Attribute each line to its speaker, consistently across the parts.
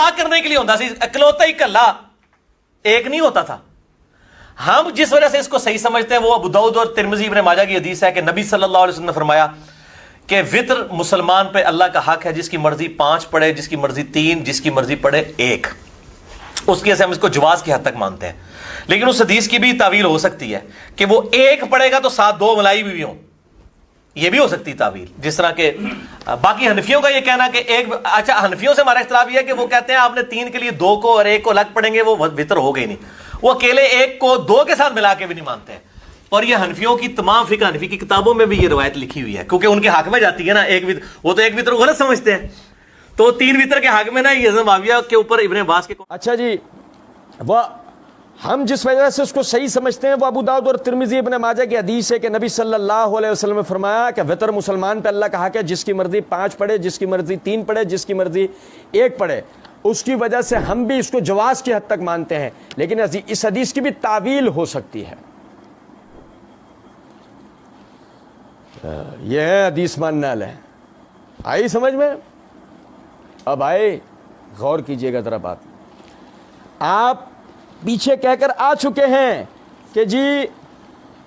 Speaker 1: دفاع کرنے کے لیے ہوتا سی، اکلوتا ہی کلا ایک نہیں ہوتا تھا. ہم جس وجہ سے اس کو صحیح سمجھتے ہیں وہ ابو داؤد اور ترمذی ابن ماجہ کی حدیث ہے کہ نبی صلی اللہ علیہ وسلم نے فرمایا کہ وطر مسلمان پہ اللہ کا حق ہے، جس کی مرضی 5 پڑھے، جس کی مرضی 3، جس کی مرضی پڑھے 1. اس کی سے ہم اس کو جواز کی حد تک مانتے ہیں. لیکن اس حدیث کی بھی تعویل ہو سکتی ہے کہ وہ 1 پڑھے گا تو ساتھ 2 ملائی بھی ہوں، یہ بھی ہو سکتی تعویل. جس طرح کہ باقی حنفیوں کا یہ کہنا کہ اچھا حنفیوں سے ہمارا اختلاف یہ ہے کہ وہ کہتے ہیں آپ نے 3 کے لیے 2 کو اور 1 کو الگ پڑھیں گے، وہ وطر ہو گئی نہیں. وہ اکیلے 1 کو 2 کے ساتھ ملا کے بھی نہیں مانتے ہیں. اور یہ حنفیوں کی تمام فقہ حنفی کی کتابوں میں بھی یہ روایت لکھی ہوئی ہے، کیونکہ ان کے حق میں جاتی ہے نا. وہ تو 1 وطر کو غلط سمجھتے ہیں، تو 3 وطر کے حق میں نا یہ معاویہ کے اوپر ابن عباس کے.
Speaker 2: اچھا جی، وہ ہم جس وجہ سے اس کو صحیح سمجھتے ہیں وہ ابو داؤد اور ترمذی ابن ماجہ کی حدیث ہے کہ نبی صلی اللہ علیہ وسلم نے فرمایا کہ وطر مسلمان پہ اللہ کا حق ہے، جس کی مرضی 5 پڑھے، جس کی مرضی 3 پڑھے، جس کی مرضی 1 پڑھے. اس کی وجہ سے ہم بھی اس کو جواز کی حد تک مانتے ہیں، لیکن اس حدیث کی بھی تعویل ہو سکتی ہے. یہ ہے حدیث ماننے والے. آئی سمجھ میں؟ اب آئے غور کیجئے گا ذرا بات. آپ پیچھے کہہ کر آ چکے ہیں کہ جی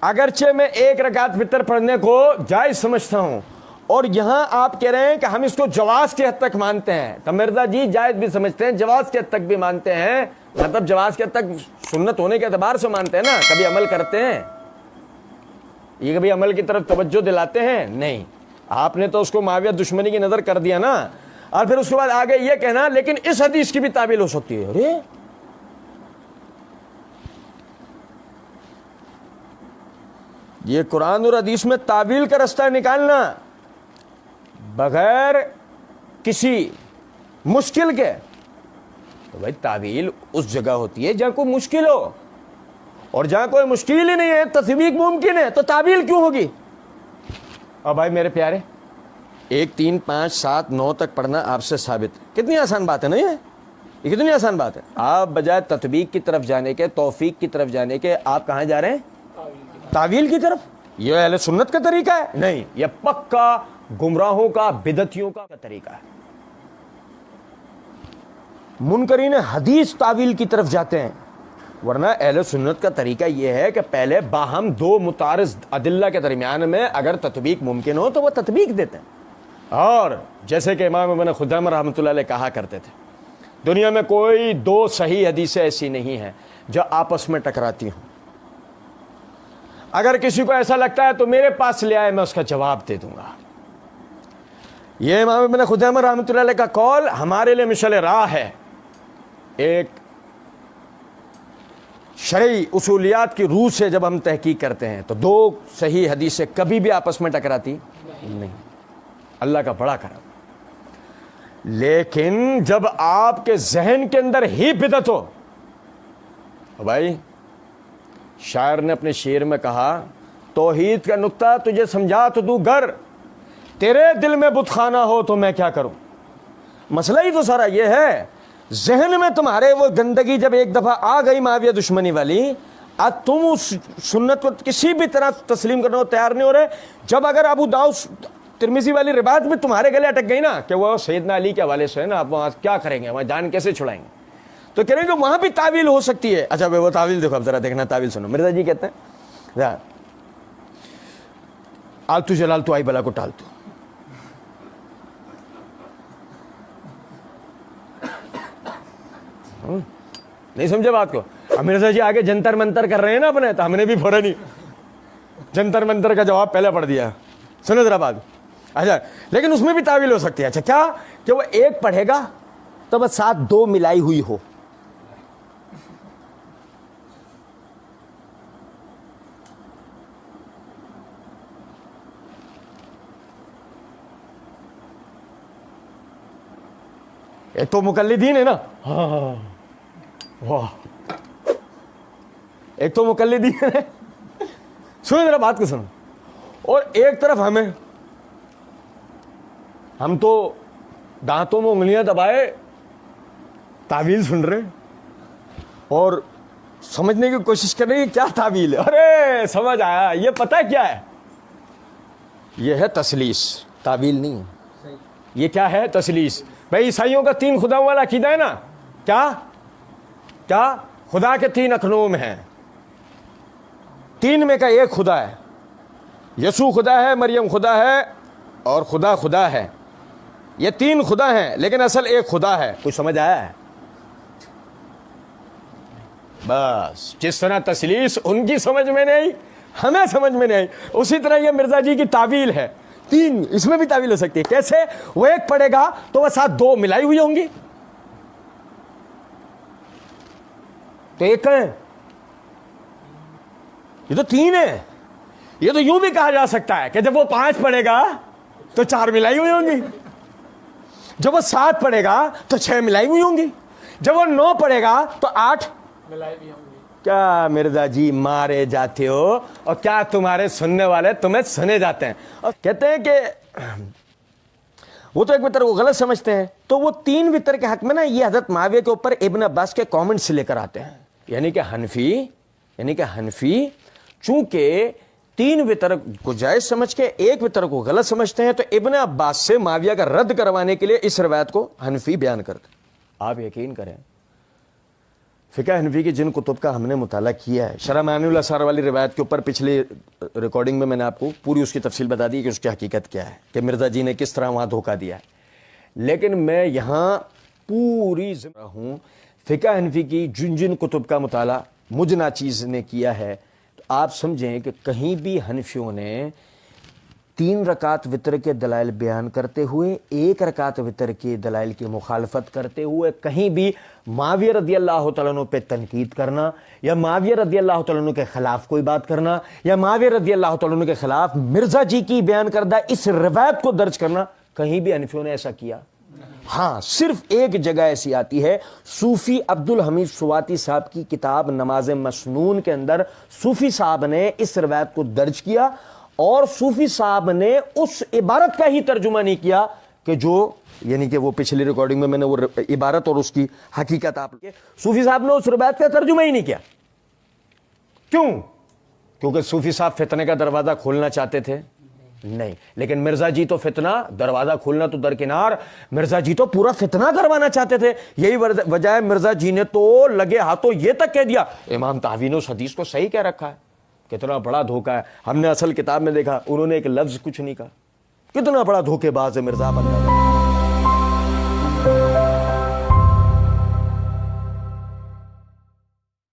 Speaker 2: اگرچہ میں 1 رکعت وطر پڑھنے کو جائز سمجھتا ہوں، اور یہاں آپ کہہ رہے ہیں کہ ہم اس کو جواز کی حد تک مانتے ہیں. تو مرزا جی جائز بھی سمجھتے ہیں، جواز کی حد تک بھی مانتے ہیں. مطلب جواز کی حد تک سنت ہونے کے اعتبار سے مانتے ہیں نا، کبھی عمل کرتے ہیں، یہ کبھی عمل کی طرف توجہ دلاتے ہیں نہیں. آپ نے تو اس کو معاویہ دشمنی کی نظر کر دیا نا، اور پھر اس کے بعد آگے یہ کہنا لیکن اس حدیث کی بھی تعویل ہو سکتی ہے. ارے یہ قرآن اور حدیث میں تعویل کا رستہ نکالنا بغیر کسی مشکل کے، تو بھائی تعویل اس جگہ ہوتی ہے جہاں کوئی مشکل ہو، اور جہاں کوئی مشکل ہی نہیں ہے تطبیق ممکن ہے، تو تعویل کیوں ہوگی؟ اور بھائی میرے پیارے 1 3 5 7 9 تک پڑھنا آپ سے ثابت، کتنی آسان بات ہے نا یہ کتنی آسان بات ہے. آپ بجائے تطبیق کی طرف جانے کے، توفیق کی طرف جانے کے، آپ کہاں جا رہے ہیں؟ تعویل کی طرف. یہ اہل سنت کا طریقہ ہے؟ نہیں، یہ پکا گمراہوں کا، بدعتیوں کا طریقہ ہے. منکرین حدیث تعویل کی طرف جاتے ہیں، ورنہ اہل سنت کا طریقہ یہ ہے کہ پہلے باہم 2 متعارض ادلہ کے درمیان میں اگر تطبیق ممکن ہو تو وہ تطبیق دیتے ہیں. اور جیسے کہ امام ابن خزیمہ رحمۃ اللہ علیہ کہا کرتے تھے، دنیا میں کوئی 2 صحیح حدیثیں ایسی نہیں ہیں جو آپس میں ٹکراتی ہوں. اگر کسی کو ایسا لگتا ہے تو میرے پاس لے آئے، میں اس کا جواب دے دوں گا. یہ امام ابن خزیمہ رحمۃ اللہ علیہ کا قول ہمارے لیے مشعل راہ ہے. ایک شرعی اصولیات کی روح سے جب ہم تحقیق کرتے ہیں تو 2 صحیح حدیثیں کبھی بھی آپس میں ٹکراتی نہیں، اللہ کا بڑا کرم. لیکن جب آپ کے ذہن کے اندر ہی بدعت ہو، بھائی شاعر نے اپنے شعر میں کہا، توحید کا نقطہ تجھے سمجھا تو تو گر، تیرے دل میں بت خانہ ہو تو میں کیا کروں. مسئلہ ہی تو سارا یہ ہے، ذہن میں تمہارے وہ گندگی جب ایک دفعہ آ گئی معاویہ دشمنی والی، اب تم اس سنت کو کسی بھی طرح تسلیم کرنے کو تیار نہیں ہو رہے. جب اگر ابو داؤد ترمذی والی روایت بھی تمہارے گلے اٹک گئی نا کہ وہ سیدنا علی کے حوالے سے ہے نا، اب وہاں کیا کریں گے، وہاں جان کیسے چھڑائیں گے، تو کہہ رہے ہیں کہ وہاں بھی تعویل ہو سکتی ہے. اچھا وہ تعویل دیکھو، اب ذرا دیکھنا تعویل سنو. مرزا جی کہتے ہیں آلتو جلال تو آئی بلا کو ٹالتو. نہیں سمجھے بات کو؟ اب مرزا جی آگے جنتر منتر کر رہے ہیں نا اپنے، تو ہم نے بھی فوراً ہی جنتر منتر کا جواب پہلے پڑھ دیا. سنو ذرا بات. اچھا لیکن اس میں بھی تعویل ہو سکتی ہے. اچھا کیا کہ وہ 1 پڑھے گا تو بس ساتھ 2 ملائی ہوئی ہو. ایک تو مقلدین ہے نا، ہاں واہ، ایک تو مقلدین ہے. سنو ذرا بات کو سنو. اور ایک طرف ہم تو دانتوں میں انگلیاں دبائے تعویل سن رہے اور سمجھنے کی کوشش کر رہے ہیں کیا تعویل ہے. ارے سمجھ آیا، یہ پتہ کیا ہے؟ یہ ہے تسلیس، تعویل نہیں ہے. یہ کیا ہے؟ تسلیس. بھائی عیسائیوں کا 3 خداؤں والا عقیدہ ہے نا، کیا خدا کے 3 اقنوم ہیں، 3 میں کا ایک خدا ہے، یسوع خدا ہے، مریم خدا ہے اور خدا ہے. یہ 3 خدا ہیں لیکن اصل ایک خدا ہے. کچھ سمجھ آیا ہے؟ بس جس طرح تثلیث ان کی سمجھ میں نہیں، ہمیں سمجھ میں نہیں، اسی طرح یہ مرزا جی کی تعویل ہے. 3 اس میں بھی تعویل ہو سکتی ہے. کیسے؟ وہ ایک پڑھے گا تو وہ ساتھ 2 ملائی ہوئی ہوں گی، تو ایک ہے. یہ تو 3 ہے. یہ تو یوں بھی کہا جا سکتا ہے کہ جب وہ 5 پڑھے گا تو 4 ملائی ہوئی ہوں گی، جب وہ 7 پڑھے گا تو 6 ملائی ہوئی ہوں گی، جب وہ 9 پڑھے گا تو 8 ملائی بھی ہوں گی. کیا مرزا جی مارے جاتے ہو، اور کیا تمہارے سننے والے تمہیں سنے جاتے ہیں. اور کہتے ہیں کہ وہ تو ایک وطر کو غلط سمجھتے ہیں، تو وہ 3 وطر کے حق میں نا یہ حضرت معاویہ کے اوپر ابن عباس کے کامنٹس لے کر آتے ہیں. یعنی کہ حنفی چونکہ 3 وطر کو جائز سمجھ کے 1 وطر کو غلط سمجھتے ہیں، تو ابن عباس سے معاویہ کا رد کروانے کے لیے اس روایت کو حنفی بیان کرتے. آپ یقین کریں فقہ حنفی کی جن کتب کا ہم نے مطالعہ کیا ہے، شرح معانی الاثار والی روایت کے اوپر پچھلی ریکارڈنگ میں نے آپ کو پوری اس کی تفصیل بتا دی کہ اس کی حقیقت کیا ہے، کہ مرزا جی نے کس طرح وہاں دھوکہ دیا ہے. لیکن میں یہاں پوری ہوں فقہ حنفی کی جن کتب کا مطالعہ مجھ ناچیز نے کیا ہے، تو آپ سمجھیں کہ کہیں بھی حنفیوں نے 3 رکعت وطر کے دلائل بیان کرتے ہوئے 1 رکعت وطر کے دلائل کی مخالفت کرتے ہوئے کہیں بھی معاویہ رضی اللہ تعالیٰ عنہ پہ تنقید کرنا، یا معاویہ رضی اللہ تعالیٰ عنہ کے خلاف کوئی بات کرنا، یا معاویہ رضی اللہ تعالیٰ عنہ کے خلاف مرزا جی کی بیان کردہ اس روایت کو درج کرنا، کہیں بھی حنفیوں نے ایسا کیا. ہاں صرف ایک جگہ ایسی آتی ہے، صوفی عبد الحمید سواتی صاحب کی کتاب نماز مسنون کے اندر صوفی صاحب نے اس روایت کو درج کیا، اور صوفی صاحب نے اس عبارت کا ہی ترجمہ نہیں کیا کہ جو یعنی کہ وہ پچھلی ریکارڈنگ میں نے وہ عبارت اور اس کی حقیقت آپ کے صوفی صاحب نے اس روایت کا ترجمہ ہی نہیں کیا. کیوں؟ کیونکہ صوفی صاحب فتنے کا دروازہ کھولنا چاہتے تھے؟ نہیں. لیکن مرزا جی تو فتنہ دروازہ کھولنا تو درکنار، مرزا جی تو پورا فتنہ کروانا چاہتے تھے. یہی وجہ ہے مرزا جی نے تو لگے ہاتھوں یہ تک کہہ دیا امام طحاوی نے اس حدیث کو صحیح کہہ رکھا ہے. کتنا بڑا دھوکہ ہے. ہم نے اصل کتاب میں دیکھا انہوں نے ایک لفظ کچھ نہیں کہا. کتنا بڑا دھوکے باز ہے مرزا بندہ.